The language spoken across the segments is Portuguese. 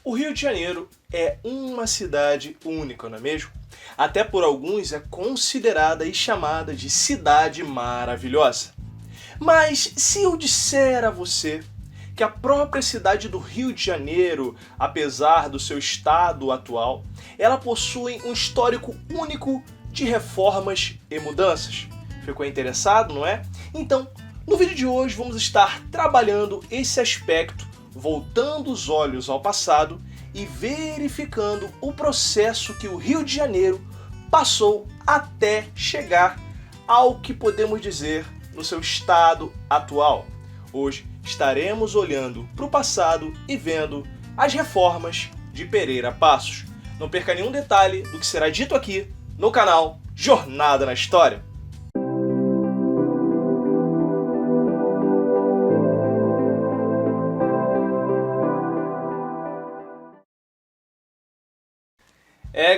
O Rio de Janeiro é uma cidade única, não é mesmo? Até por alguns é considerada e chamada de cidade maravilhosa. Mas se eu disser a você que a própria cidade do Rio de Janeiro, apesar do seu estado atual, ela possui um histórico único de reformas e mudanças. Ficou interessado, não é? Então, no vídeo de hoje vamos estar trabalhando esse aspecto, voltando os olhos ao passado e verificando o processo que o Rio de Janeiro passou até chegar ao que podemos dizer no seu estado atual. Hoje estaremos olhando para o passado e vendo as reformas de Pereira Passos. Não perca nenhum detalhe do que será dito aqui no canal Jornada na História.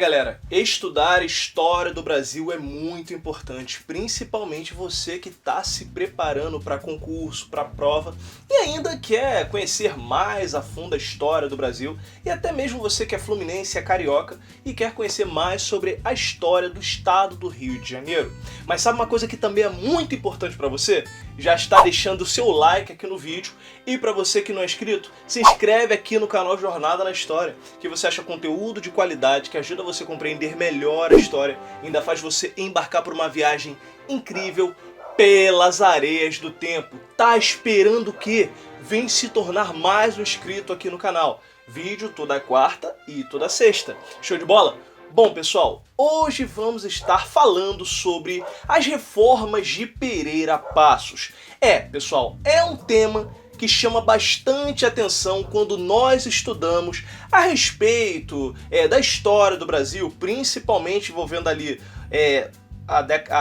Galera, estudar história do Brasil é muito importante, principalmente você que está se preparando para concurso, para prova e ainda quer conhecer mais a fundo a história do Brasil, e até mesmo você que é fluminense, é carioca e quer conhecer mais sobre a história do estado do Rio de Janeiro. Mas sabe uma coisa que também é muito importante para você? Já está deixando o seu like aqui no vídeo, e para você que não é inscrito, se inscreve aqui no canal Jornada na História, que você acha conteúdo de qualidade, que ajuda você a compreender melhor a história e ainda faz você embarcar por uma viagem incrível pelas areias do tempo. Tá esperando o quê? Vem se tornar mais um inscrito aqui no canal. Vídeo toda quarta e toda sexta. Show de bola? Bom, pessoal, hoje vamos estar falando sobre as reformas de Pereira Passos. Pessoal, é um tema que chama bastante atenção quando nós estudamos a respeito da história do Brasil, principalmente envolvendo ali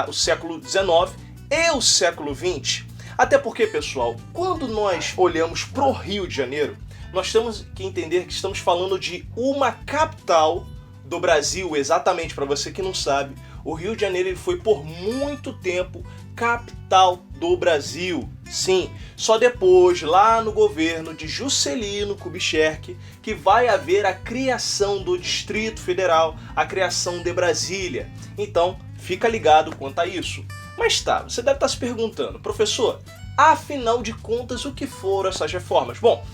o século XIX e o século XX. Até porque, pessoal, quando nós olhamos para o Rio de Janeiro, nós temos que entender que estamos falando de uma capital do Brasil. Exatamente, para você que não sabe, o Rio de Janeiro ele foi por muito tempo capital do Brasil. Sim, só depois, lá no governo de Juscelino Kubitschek, que vai haver a criação do Distrito Federal, a criação de Brasília. Então, fica ligado quanto a isso. Mas tá, você deve estar se perguntando, professor, afinal de contas, o que foram essas reformas? Bom,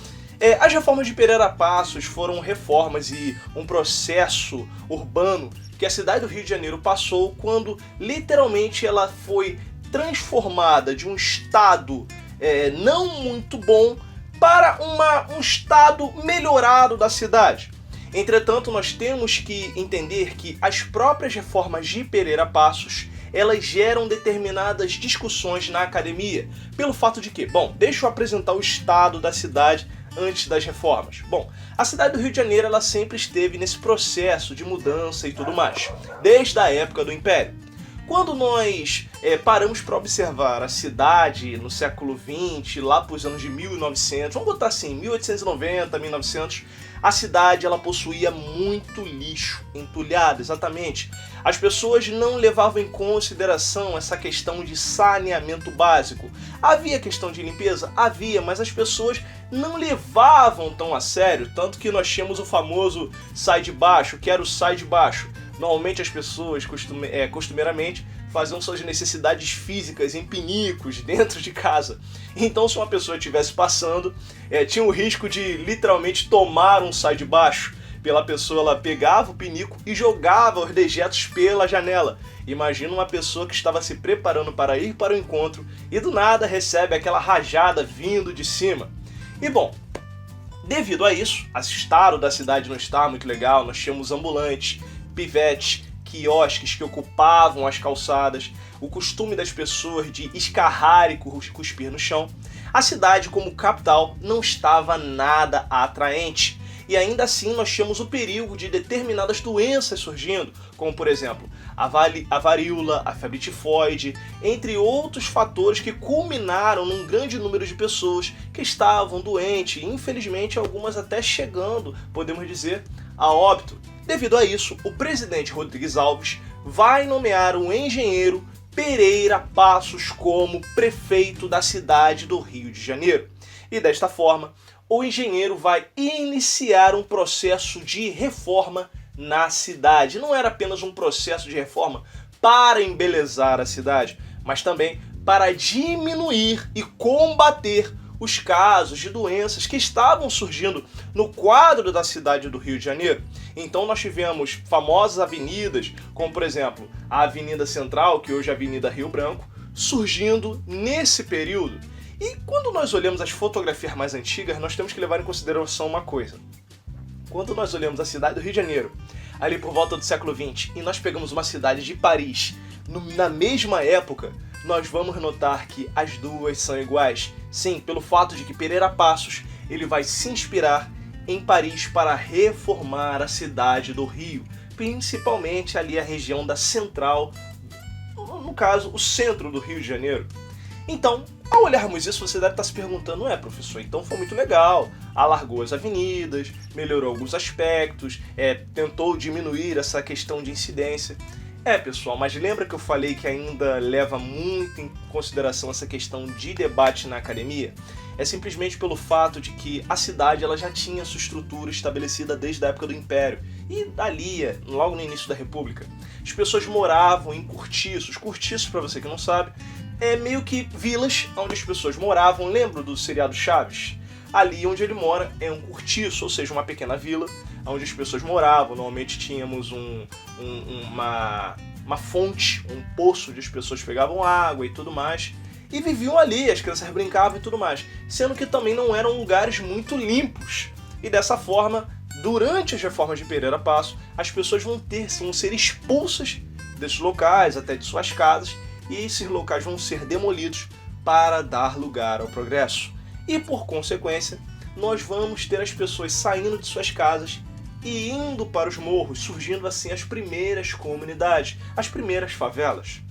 as reformas de Pereira Passos foram reformas e um processo urbano que a cidade do Rio de Janeiro passou quando literalmente ela foi transformada de um estado não muito bom para um estado melhorado da cidade. Entretanto, nós temos que entender que as próprias reformas de Pereira Passos elas geram determinadas discussões na academia, pelo fato de que, bom, deixa eu apresentar o estado da cidade antes das reformas. Bom, a cidade do Rio de Janeiro ela sempre esteve nesse processo de mudança e tudo mais, desde a época do Império. Quando nós paramos para observar a cidade no século XX, lá para os anos de 1900, vamos botar assim, 1890, 1900, a cidade ela possuía muito lixo entulhado, exatamente. As pessoas não levavam em consideração essa questão de saneamento básico. Havia questão de limpeza? Havia, mas as pessoas não levavam tão a sério, tanto que nós tínhamos o famoso sai de baixo, que era o sai de baixo. Normalmente as pessoas, costumeiramente, faziam suas necessidades físicas em pinicos dentro de casa. Então, se uma pessoa estivesse passando, tinha o risco de literalmente tomar um sai de baixo. Pela pessoa, ela pegava o pinico e jogava os dejetos pela janela. Imagina uma pessoa que estava se preparando para ir para o encontro e do nada recebe aquela rajada vindo de cima. E bom, devido a isso, o estado da cidade não está muito legal, nós tínhamos ambulantes, pivetes, quiosques que ocupavam as calçadas, o costume das pessoas de escarrar e cuspir no chão. A cidade, como capital, não estava nada atraente. E ainda assim nós tínhamos o perigo de determinadas doenças surgindo, como por exemplo a varíola, a febre tifoide, entre outros fatores que culminaram num grande número de pessoas que estavam doentes, e infelizmente algumas até chegando, podemos dizer, a óbito. Devido a isso, o presidente Rodrigues Alves vai nomear o engenheiro Pereira Passos como prefeito da cidade do Rio de Janeiro. E desta forma, o engenheiro vai iniciar um processo de reforma na cidade. Não era apenas um processo de reforma para embelezar a cidade, mas também para diminuir e combater os casos de doenças que estavam surgindo no quadro da cidade do Rio de Janeiro. Então nós tivemos famosas avenidas, como por exemplo a Avenida Central, que hoje é a Avenida Rio Branco, surgindo nesse período. E quando nós olhamos as fotografias mais antigas, nós temos que levar em consideração uma coisa. Quando nós olhamos a cidade do Rio de Janeiro, ali por volta do século XX, e nós pegamos uma cidade de Paris, na mesma época, nós vamos notar que as duas são iguais. Sim, pelo fato de que Pereira Passos ele vai se inspirar em Paris para reformar a cidade do Rio, principalmente ali a região da Central, no caso, o centro do Rio de Janeiro. Então, ao olharmos isso, você deve estar se perguntando, professor, então foi muito legal, alargou as avenidas, melhorou alguns aspectos, tentou diminuir essa questão de incidência. Pessoal, mas lembra que eu falei que ainda leva muito em consideração essa questão de debate na academia? É simplesmente pelo fato de que a cidade ela já tinha sua estrutura estabelecida desde a época do Império. E dali, logo no início da República, as pessoas moravam em cortiços. Cortiços, para você que não sabe, é meio que vilas onde as pessoas moravam. Lembra do seriado Chaves? Ali onde ele mora é um cortiço, ou seja, uma pequena vila onde as pessoas moravam. Normalmente tínhamos uma fonte, um poço onde as pessoas pegavam água e tudo mais. E viviam ali, as crianças brincavam e tudo mais. Sendo que também não eram lugares muito limpos. E dessa forma, durante as reformas de Pereira Passos, as pessoas vão ser expulsas desses locais, até de suas casas, e esses locais vão ser demolidos para dar lugar ao progresso. E por consequência, nós vamos ter as pessoas saindo de suas casas e indo para os morros, surgindo assim as primeiras comunidades, as primeiras favelas.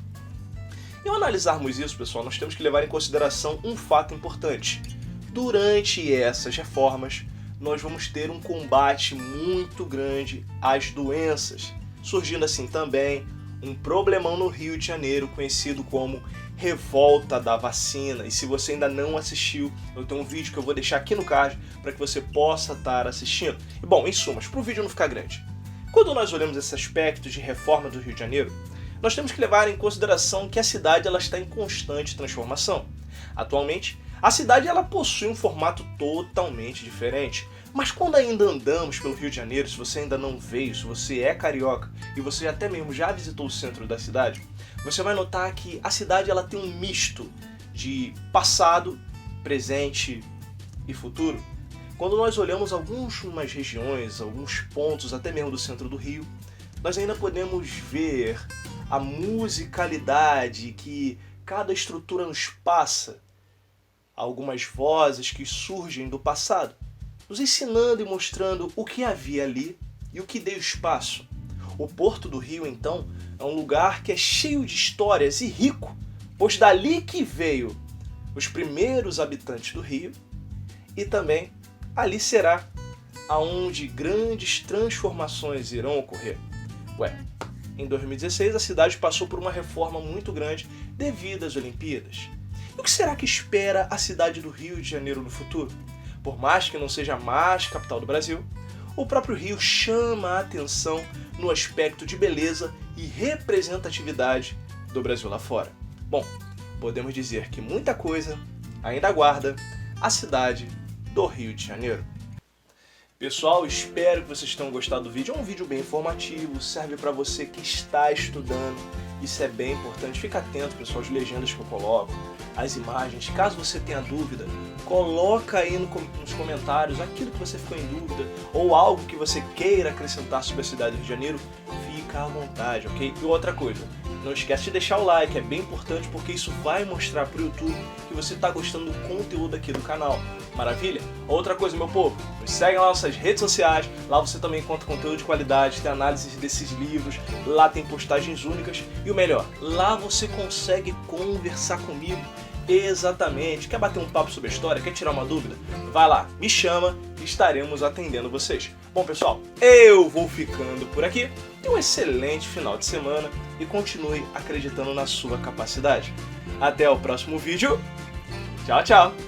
E ao analisarmos isso, pessoal, nós temos que levar em consideração um fato importante. Durante essas reformas, nós vamos ter um combate muito grande às doenças, surgindo assim também um problemão no Rio de Janeiro conhecido como Revolta da Vacina. E se você ainda não assistiu, eu tenho um vídeo que eu vou deixar aqui no card para que você possa estar assistindo. E bom, em suma, para o vídeo não ficar grande, quando nós olhamos esse aspecto de reforma do Rio de Janeiro, nós temos que levar em consideração que a cidade ela está em constante transformação. Atualmente, a cidade ela possui um formato totalmente diferente. Mas quando ainda andamos pelo Rio de Janeiro, se você ainda não veio, se você é carioca e você até mesmo já visitou o centro da cidade, você vai notar que a cidade ela tem um misto de passado, presente e futuro. Quando nós olhamos algumas regiões, alguns pontos até mesmo do centro do Rio, nós ainda podemos ver a musicalidade que cada estrutura nos passa, algumas vozes que surgem do passado, nos ensinando e mostrando o que havia ali e o que deu espaço. O Porto do Rio, então, é um lugar que é cheio de histórias e rico, pois dali que veio os primeiros habitantes do Rio e também ali será aonde grandes transformações irão ocorrer. Em 2016 a cidade passou por uma reforma muito grande devido às Olimpíadas. E o que será que espera a cidade do Rio de Janeiro no futuro? Por mais que não seja a mais capital do Brasil, o próprio Rio chama a atenção no aspecto de beleza e representatividade do Brasil lá fora. Bom, podemos dizer que muita coisa ainda aguarda a cidade do Rio de Janeiro. Pessoal, espero que vocês tenham gostado do vídeo. É um vídeo bem informativo, serve para você que está estudando. Isso é bem importante. Fica atento, pessoal, às legendas que eu coloco, as imagens. Caso você tenha dúvida, coloca aí nos comentários aquilo que você ficou em dúvida ou algo que você queira acrescentar sobre a cidade do Rio de Janeiro. Fica à vontade, ok? E outra coisa, não esquece de deixar o like, é bem importante porque isso vai mostrar para o YouTube que você está gostando do conteúdo aqui do canal. Maravilha? Outra coisa, meu povo, nos segue lá nas nossas redes sociais, lá você também encontra conteúdo de qualidade, tem análises desses livros, lá tem postagens únicas e o melhor, lá você consegue conversar comigo. Exatamente, quer bater um papo sobre a história, quer tirar uma dúvida? Vai lá, me chama e estaremos atendendo vocês. Bom pessoal, eu vou ficando por aqui, tenha um excelente final de semana e continue acreditando na sua capacidade. Até o próximo vídeo, tchau, tchau!